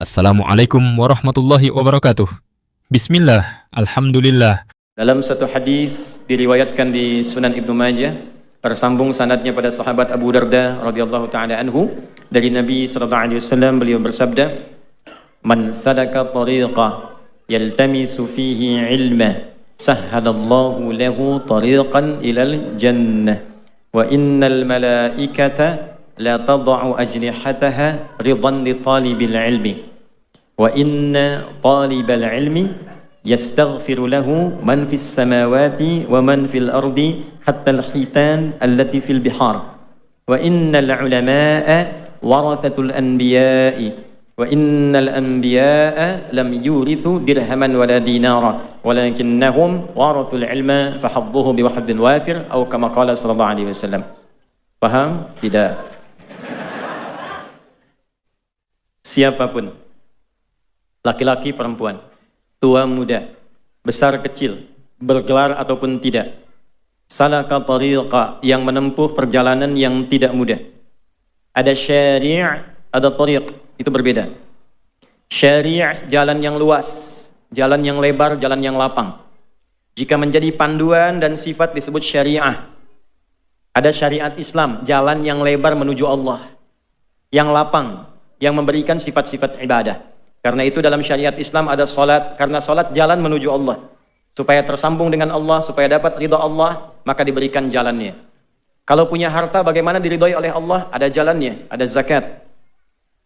Assalamualaikum warahmatullahi wabarakatuh. Bismillah, alhamdulillah. Dalam satu hadis diriwayatkan di Sunan Ibnu Majah, tersambung sanadnya pada sahabat Abu Darda radhiyallahu taala anhu, dari Nabi sallallahu alaihi wasallam, beliau bersabda, "Man sadaka tariqa yaltamisu fihi ilma, sahhalallahu lahu tariqan ilal jannah, wa innal malaikata la tad'u ajnihataha ridan li talibil ilmi, wa inna talibal ilmi yastaghfiru lahu man fis samawati wa man fil ardi hatta al-hitan allati fil bihar, wa innal ulama'a warathatul anbiya'i, wa innal anbiya'a lam yurithu dirhaman wala dinara walakinnahum warathul ilma fahadduhu biwahdzin wafir," atau kama qala sallallahu alaihi wasallam. Paham? Tidak? Siapapun, laki-laki perempuan, tua muda, besar kecil, bergelar ataupun tidak, salaka tariqa, yang menempuh perjalanan yang tidak mudah. Ada syari', ada tariq, itu berbeda. Syari' jalan yang luas, jalan yang lebar, jalan yang lapang. Jika menjadi panduan dan sifat disebut syariah. Ada syariat Islam, jalan yang lebar menuju Allah, yang lapang, yang memberikan sifat-sifat ibadah. Karena itu dalam syariat Islam ada salat, karena salat jalan menuju Allah. Supaya tersambung dengan Allah, supaya dapat ridha Allah, maka diberikan jalannya. Kalau punya harta, bagaimana diridhoi oleh Allah? Ada jalannya, ada zakat.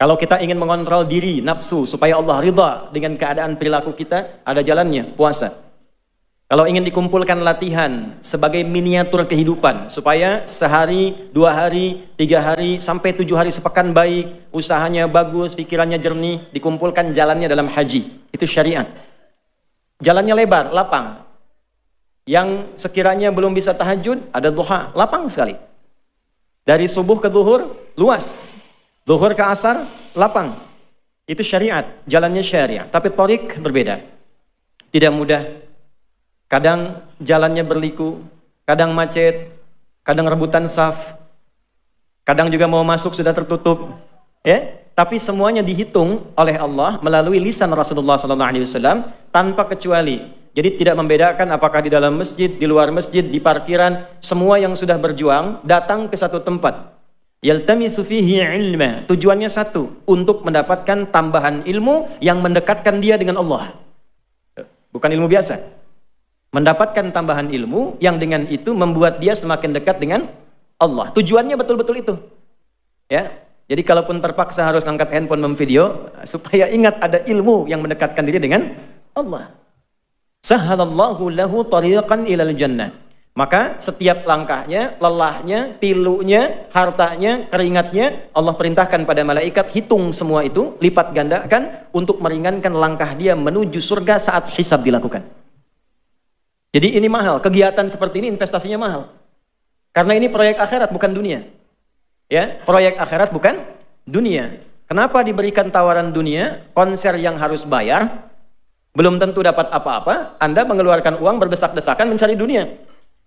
Kalau kita ingin mengontrol diri, nafsu, supaya Allah ridha dengan keadaan perilaku kita, ada jalannya, puasa. Kalau ingin dikumpulkan latihan sebagai miniatur kehidupan, supaya sehari, 2 hari, 3 hari, sampai 7 hari sepekan baik, usahanya bagus, pikirannya jernih, dikumpulkan jalannya dalam haji. Itu syariat. Jalannya lebar, lapang. Yang sekiranya belum bisa tahajud, ada duha, lapang sekali. Dari subuh ke zuhur, luas. Zuhur ke asar, lapang. Itu syariat, jalannya syariat. Tapi tariq berbeda. Tidak mudah. Kadang jalannya berliku, kadang macet, kadang rebutan saf, kadang juga mau masuk sudah tertutup, ya. Tapi semuanya dihitung oleh Allah melalui lisan Rasulullah SAW tanpa kecuali. Jadi tidak membedakan apakah di dalam masjid, di luar masjid, di parkiran, semua yang sudah berjuang datang ke satu tempat. Yaltamisu fihi ilma, tujuannya satu, untuk mendapatkan tambahan ilmu yang mendekatkan dia dengan Allah. Bukan ilmu biasa. Mendapatkan tambahan ilmu yang dengan itu membuat dia semakin dekat dengan Allah. Tujuannya betul-betul itu. Ya. Jadi kalaupun terpaksa harus angkat handphone memvideo, supaya ingat ada ilmu yang mendekatkan diri dengan Allah. Sahhalallahu lahu tariqan ilal jannah. Maka setiap langkahnya, lelahnya, pilunya, hartanya, keringatnya, Allah perintahkan pada malaikat, hitung semua itu, lipat gandakan untuk meringankan langkah dia menuju surga saat hisab dilakukan. Jadi ini mahal, kegiatan seperti ini investasinya mahal. Karena ini proyek akhirat bukan dunia. Ya, proyek akhirat bukan dunia. Kenapa diberikan tawaran dunia? Konser yang harus bayar, belum tentu dapat apa-apa, Anda mengeluarkan uang berdesak-desakan mencari dunia.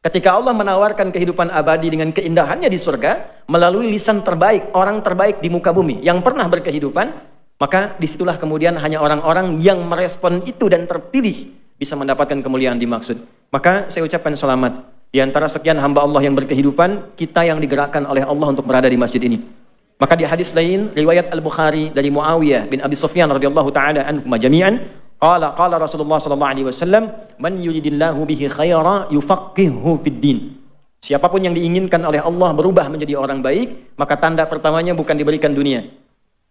Ketika Allah menawarkan kehidupan abadi dengan keindahannya di surga, melalui lisan terbaik, orang terbaik di muka bumi, yang pernah berkehidupan, maka disitulah kemudian hanya orang-orang yang merespon itu dan terpilih bisa mendapatkan kemuliaan dimaksud. Maka saya ucapkan selamat. Di antara sekian hamba Allah yang berkehidupan, kita yang digerakkan oleh Allah untuk berada di masjid ini. Maka di hadis lain, riwayat Al-Bukhari dari Muawiyah bin Abi Sufyan radhiyallahu taala anhum jami'an, qala Rasulullah sallallahu alaihi wasallam, "Man yuridillahu bihi khaira yufaqihuhu fid din." Siapapun yang diinginkan oleh Allah berubah menjadi orang baik, maka tanda pertamanya bukan diberikan dunia,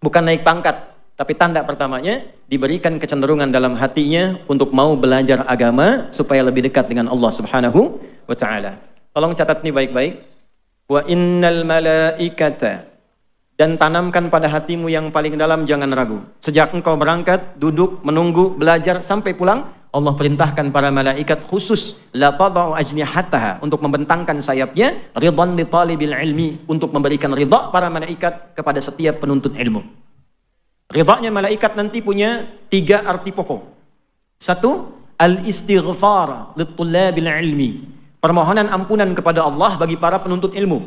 bukan naik pangkat, tapi tanda pertamanya diberikan kecenderungan dalam hatinya untuk mau belajar agama supaya lebih dekat dengan Allah Subhanahu wa taala. Tolong catat ini baik-baik. Wa innal malaikata, dan tanamkan pada hatimu yang paling dalam, jangan ragu. Sejak engkau berangkat, duduk, menunggu, belajar sampai pulang, Allah perintahkan para malaikat khusus la tad'u ajnihataha, untuk membentangkan sayapnya, ridhan li talibil ilmi, untuk memberikan ridha para malaikat kepada setiap penuntut ilmu. Ridhanya malaikat nanti punya 3 arti pokok. 1, al-istighfar lit-tullabil ilmi, permohonan ampunan kepada Allah bagi para penuntut ilmu.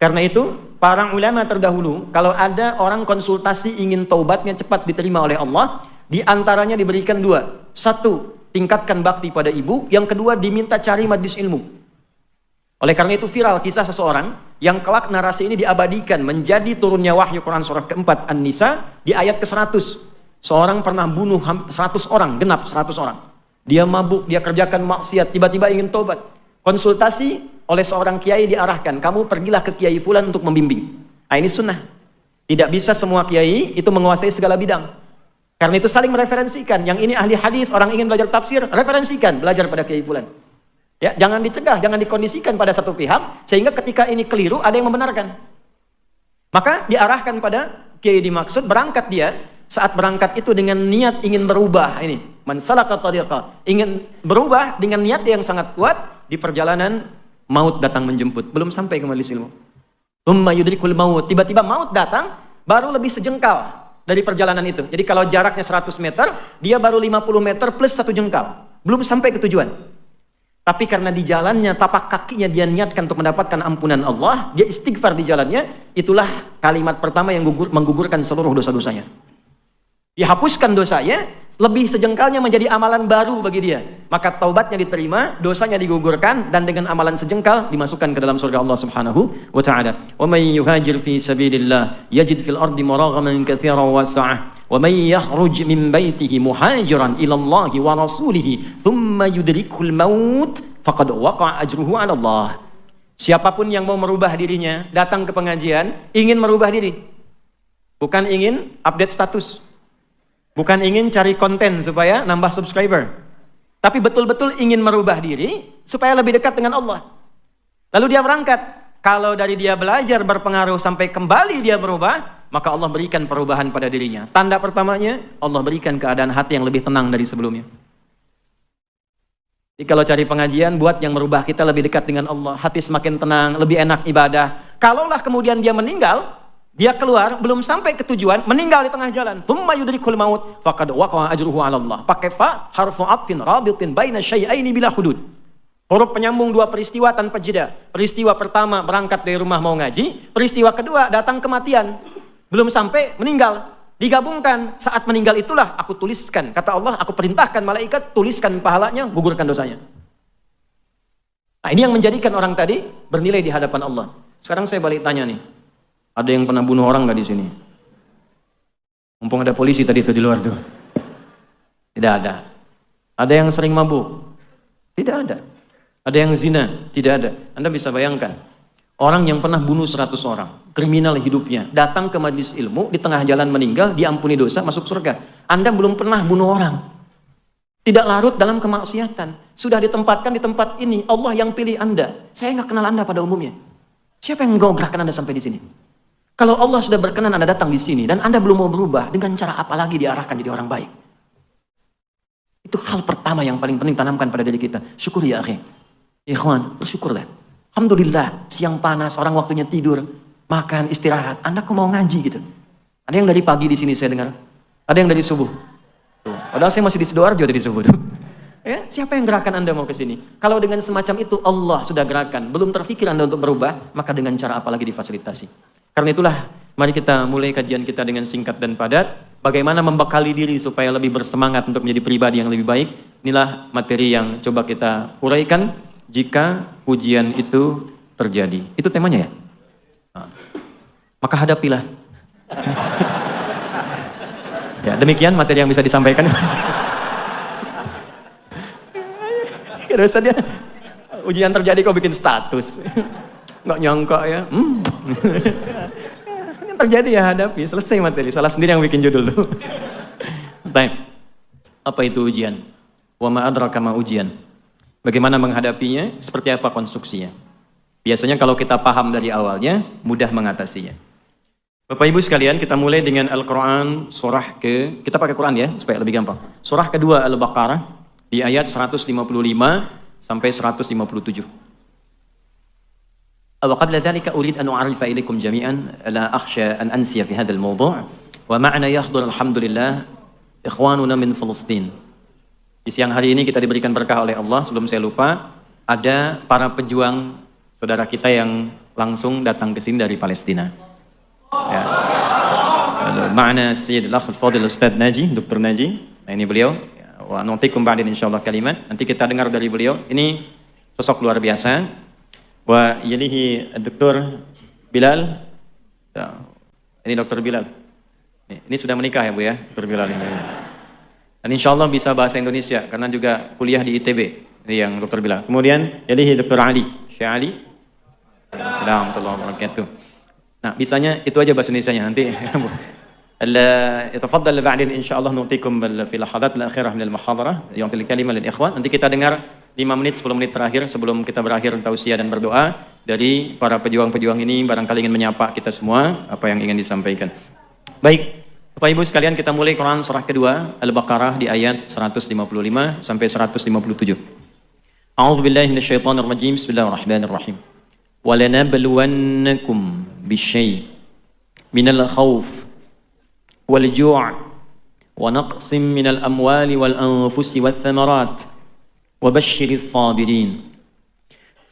Karena itu, para ulama terdahulu, kalau ada orang konsultasi ingin taubatnya cepat diterima oleh Allah, di antaranya diberikan 2. 1, tingkatkan bakti pada ibu. Yang kedua, diminta cari majlis ilmu. Oleh karena itu viral kisah seseorang yang kelak narasi ini diabadikan menjadi turunnya wahyu Quran surah keempat An-Nisa di ayat ke-100. Seorang pernah bunuh 100 orang, genap 100 orang. Dia mabuk, dia kerjakan maksiat, tiba-tiba ingin tobat. Konsultasi oleh seorang kiai diarahkan, kamu pergilah ke kiai fulan untuk membimbing. Nah, ini sunnah. Tidak bisa semua kiai itu menguasai segala bidang. Karena itu saling mereferensikan. Yang ini ahli hadis, orang ingin belajar tafsir, referensikan, belajar pada kiai fulan. Ya, jangan dicegah, jangan dikondisikan pada satu pihak sehingga ketika ini keliru ada yang membenarkan. Maka diarahkan pada kiai dimaksud, berangkat dia. Saat berangkat itu dengan niat ingin berubah, ini man salaka tariqa, ingin berubah dengan niat yang sangat kuat. Di perjalanan maut datang menjemput, belum sampai ke majelis ilmu. Tsumma yudrikul maut, tiba-tiba maut datang baru lebih sejengkal dari perjalanan itu. Jadi kalau jaraknya 100 meter, dia baru 50 meter plus 1 jengkal, belum sampai ke tujuan. Tapi karena di jalannya, tapak kakinya dia niatkan untuk mendapatkan ampunan Allah, dia istighfar di jalannya, itulah kalimat pertama yang menggugurkan seluruh dosa-dosanya. Dihapuskan dosanya, lebih sejengkalnya menjadi amalan baru bagi dia. Maka taubatnya diterima, dosanya digugurkan, dan dengan amalan sejengkal dimasukkan ke dalam surga Allah Subhanahu wa ta'ala. Wa may yuhajir fi sabilillah yajid fil ardi maraghaman katsiran wa sa'ah. Wa may yakhruj min baitihi muhajiran ila Allah wa rasulihi thumma yudrikul maut faqad waqa'a ajruhu 'ala Allah. Siapapun yang mau merubah dirinya, datang ke pengajian, ingin merubah diri. Bukan ingin update status. Bukan ingin cari konten supaya nambah subscriber. Tapi betul-betul ingin merubah diri supaya lebih dekat dengan Allah. Lalu dia berangkat. Kalau dari dia belajar berpengaruh sampai kembali dia berubah, maka Allah berikan perubahan pada dirinya. Tanda pertamanya, Allah berikan keadaan hati yang lebih tenang dari sebelumnya. Jadi kalau cari pengajian, buat yang merubah kita lebih dekat dengan Allah. Hati semakin tenang, lebih enak ibadah. Kalaulah kemudian dia meninggal, dia keluar, belum sampai ke tujuan, meninggal di tengah jalan. Tsumma yudrikul maut faqad waqa'a ajruhu 'ala Allah. Pakai fa harfu 'atfin rabitin baina syai'aini bila hudud. Huruf penyambung 2 peristiwa tanpa jeda. Peristiwa pertama berangkat dari rumah mau ngaji, peristiwa kedua datang kematian. Belum sampai meninggal. Digabungkan, saat meninggal itulah aku tuliskan. Kata Allah, aku perintahkan malaikat tuliskan pahalanya, gugurkan dosanya. Nah, ini yang menjadikan orang tadi bernilai di hadapan Allah. Sekarang saya balik tanya nih. Ada yang pernah bunuh orang nggak di sini? Mumpung ada polisi tadi itu di luar tuh. Tidak ada. Ada yang sering mabuk? Tidak ada. Ada yang zina? Tidak ada. Anda bisa bayangkan. Orang yang pernah bunuh 100 orang, kriminal hidupnya, datang ke majelis ilmu, di tengah jalan meninggal, diampuni dosa, masuk surga. Anda belum pernah bunuh orang. Tidak larut dalam kemaksiatan. Sudah ditempatkan di tempat ini. Allah yang pilih Anda. Saya nggak kenal Anda pada umumnya. Siapa yang menggerakkan Anda sampai di sini? Kalau Allah sudah berkenan Anda datang di sini dan Anda belum mau berubah, dengan cara apa lagi diarahkan jadi orang baik? Itu hal pertama yang paling penting tanamkan pada diri kita. Syukur ya akhi. Ikhwan, bersyukurlah. Alhamdulillah, siang panas, orang waktunya tidur, makan, istirahat. Anda kok mau ngaji gitu? Ada yang dari pagi di sini saya dengar. Ada yang dari subuh. Tuh. Padahal saya masih di Sidoarjo dari subuh. Ya, siapa yang gerakan Anda mau ke sini? Kalau dengan semacam itu Allah sudah gerakan, belum terfikir Anda untuk berubah, maka dengan cara apa lagi difasilitasi? Karena itulah, mari kita mulai kajian kita dengan singkat dan padat. Bagaimana membekali diri supaya lebih bersemangat untuk menjadi pribadi yang lebih baik. Inilah materi yang coba kita uraikan jika ujian itu terjadi. Itu temanya ya? Nah, maka hadapilah. Ya, demikian materi yang bisa disampaikan. Terus dia ujian terjadi kok bikin status. Nggak nyangka ya. Yang terjadi ya hadapi, selesai materi. Salah sendiri yang bikin judul dulu. Apa itu ujian? Wa ma adraka ma ujian. Bagaimana menghadapinya? Seperti apa konstruksinya? Biasanya kalau kita paham dari awalnya, mudah mengatasinya. Bapak Ibu sekalian, kita mulai dengan Al-Quran surah kita pakai Quran ya, supaya lebih gampang. Surah kedua Al-Baqarah di ayat 155 sampai 157. وقبل ذلك أريد أن أعرف إليكم جميعا لا أخشى أن أنسي في هذا الموضوع ومعنا يحضر الحمد لله إخواننا من فلسطين. Di siang hari ini kita diberikan berkah oleh Allah. Sebelum saya lupa, ada para pejuang saudara kita yang langsung datang ke sini dari Palestina. Ya. Ma'ana Sayyid al-Akh al-Fadil Ustaz Naji, Dr. Naji. Nah, ini beliau. Wa nuntikum ba'din insyaallah kalimat. Nanti kita dengar dari beliau. Ini sosok luar biasa. Wa yalihi Dr. Bilal. Ya. Ini Dr. Bilal. Ini sudah menikah ya Bu ya, Dr. Bilal ini. Dan insyaallah bisa bahasa Indonesia karena juga kuliah di ITB. Ini yang Dr. Bilal. Kemudian yalihi Dr. Ali. Syekh Ali. Assalamualaikum warahmatullahi wabarakatuh. Nah, bisanya itu aja bahasa Indonesianya nanti. يتفضل بعدين إن شاء الله نعطيكم في اللحظات الأخيرة من المحاضرة يعطي الكلمة للإخوان. Nanti kita dengar 5 menit 10 menit terakhir sebelum kita berakhir tausiah dan berdoa dari para pejuang-pejuang ini, barangkali ingin menyapa kita semua apa yang ingin disampaikan. Baik, Bapak Ibu sekalian, kita mulai Quran surah kedua Al-Baqarah di ayat 155 sampai 157. A'udzu billahi minasyaitonir rajim. Bismillahirrahmanirrahim. وَلَنَبْلُوَنَّكُمْ بِالشَّيْءِ مِنَ الْخَوْفِ وَالْجُوعِ وَنَقْصٍ مِنَ الْأَمْوَالِ وَالْأَنفُسِ وَالثَّمَرَاتِ وَبَشِّرِ الصَّابِرِينَ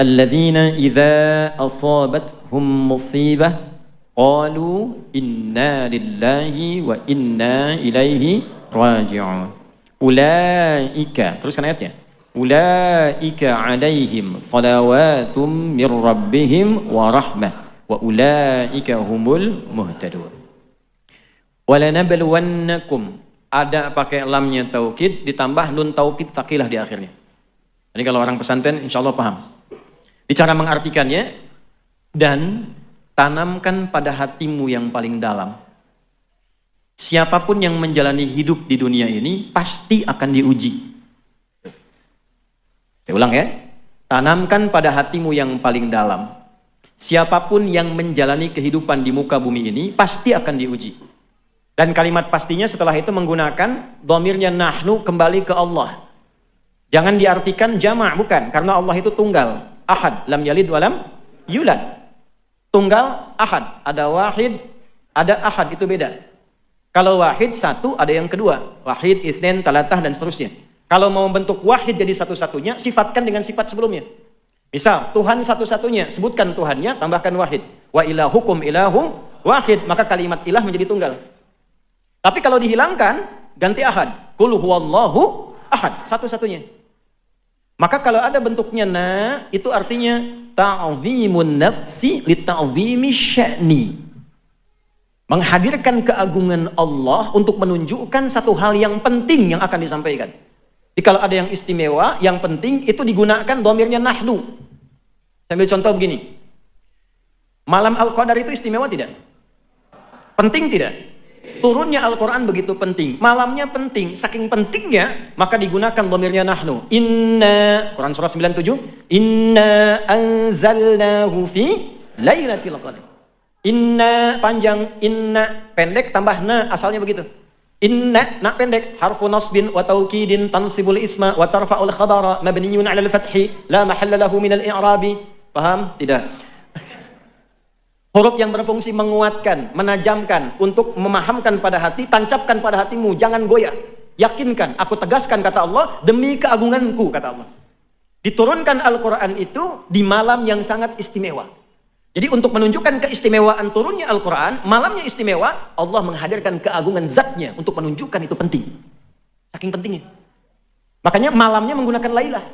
الَّذِينَ إِذَا أَصَابَتْهُمْ مُصِيبَةٌ قَالُوا إِنَّا لِلَّهِ وَإِنَّا إِلَيْهِ رَاجِعُونَ أُولَئِكَ teruskan ayatnya. أُولَئِكَ عَلَيْهِمْ صَلَوَاتٌ مِّن رَّبِّهِمْ وَرَحْمَةٌ وَأُولَئِكَ هُمُ الْمُهْتَدُونَ. وَلَنَبْلُوَنَّكُمْ ada pakai lamnya taukid ditambah nun taukid tsaqilah di akhirnya. Jadi kalau orang pesantren insya Allah paham. Di cara mengartikannya, dan tanamkan pada hatimu yang paling dalam. Siapapun yang menjalani hidup di dunia ini pasti akan diuji. Saya ulang ya. Tanamkan pada hatimu yang paling dalam. Siapapun yang menjalani kehidupan di muka bumi ini pasti akan diuji. Dan kalimat pastinya setelah itu menggunakan dhamirnya nahnu kembali ke Allah. Jangan diartikan jama', bukan, karena Allah itu tunggal, ahad, lam yalid walam yulad. Tunggal, ahad, ada wahid, ada ahad, itu beda. Kalau wahid satu, ada yang kedua, wahid, itsnain, talatah dan seterusnya. Kalau mau membentuk wahid jadi satu-satunya, sifatkan dengan sifat sebelumnya. Misal, Tuhan satu-satunya, sebutkan Tuhannya, tambahkan wahid. Wa ilahukum ilahu wahid, maka kalimat ilah menjadi tunggal. Tapi kalau dihilangkan, ganti ahad. Qul huwallahu ahad, satu-satunya. Maka kalau ada bentuknya na, itu artinya ta'zimun nafsi li ta'zimi sya'ni. Menghadirkan keagungan Allah untuk menunjukkan satu hal yang penting yang akan disampaikan. Jadi kalau ada yang istimewa, yang penting, itu digunakan dhamirnya nahnu. Saya ambil contoh begini. Malam Al-Qadar itu istimewa tidak? Penting tidak? Turunnya Al-Quran begitu penting. Malamnya penting. Saking pentingnya, maka digunakan dhamirnya nahnu. Inna, Quran surah 97. Inna anzalnahu fi lailatul qadar. Inna panjang, inna pendek, tambah na, asalnya begitu. Inna, na pendek, harfu nasbin wa taukidin tansibul isma wa tarfa'ul khabara mabniyun 'ala al-fathi la mahalla lahu min al-i'rabi. Paham? Tidak. Huruf yang berfungsi menguatkan, menajamkan, untuk memahamkan pada hati, tancapkan pada hatimu, jangan goyah. Yakinkan, aku tegaskan kata Allah, demi keagunganku kata Allah. Diturunkan Al-Quran itu di malam yang sangat istimewa. Jadi untuk menunjukkan keistimewaan turunnya Al-Quran, malamnya istimewa, Allah menghadirkan keagungan zatnya untuk menunjukkan itu penting. Saking pentingnya. Makanya malamnya menggunakan Lailah.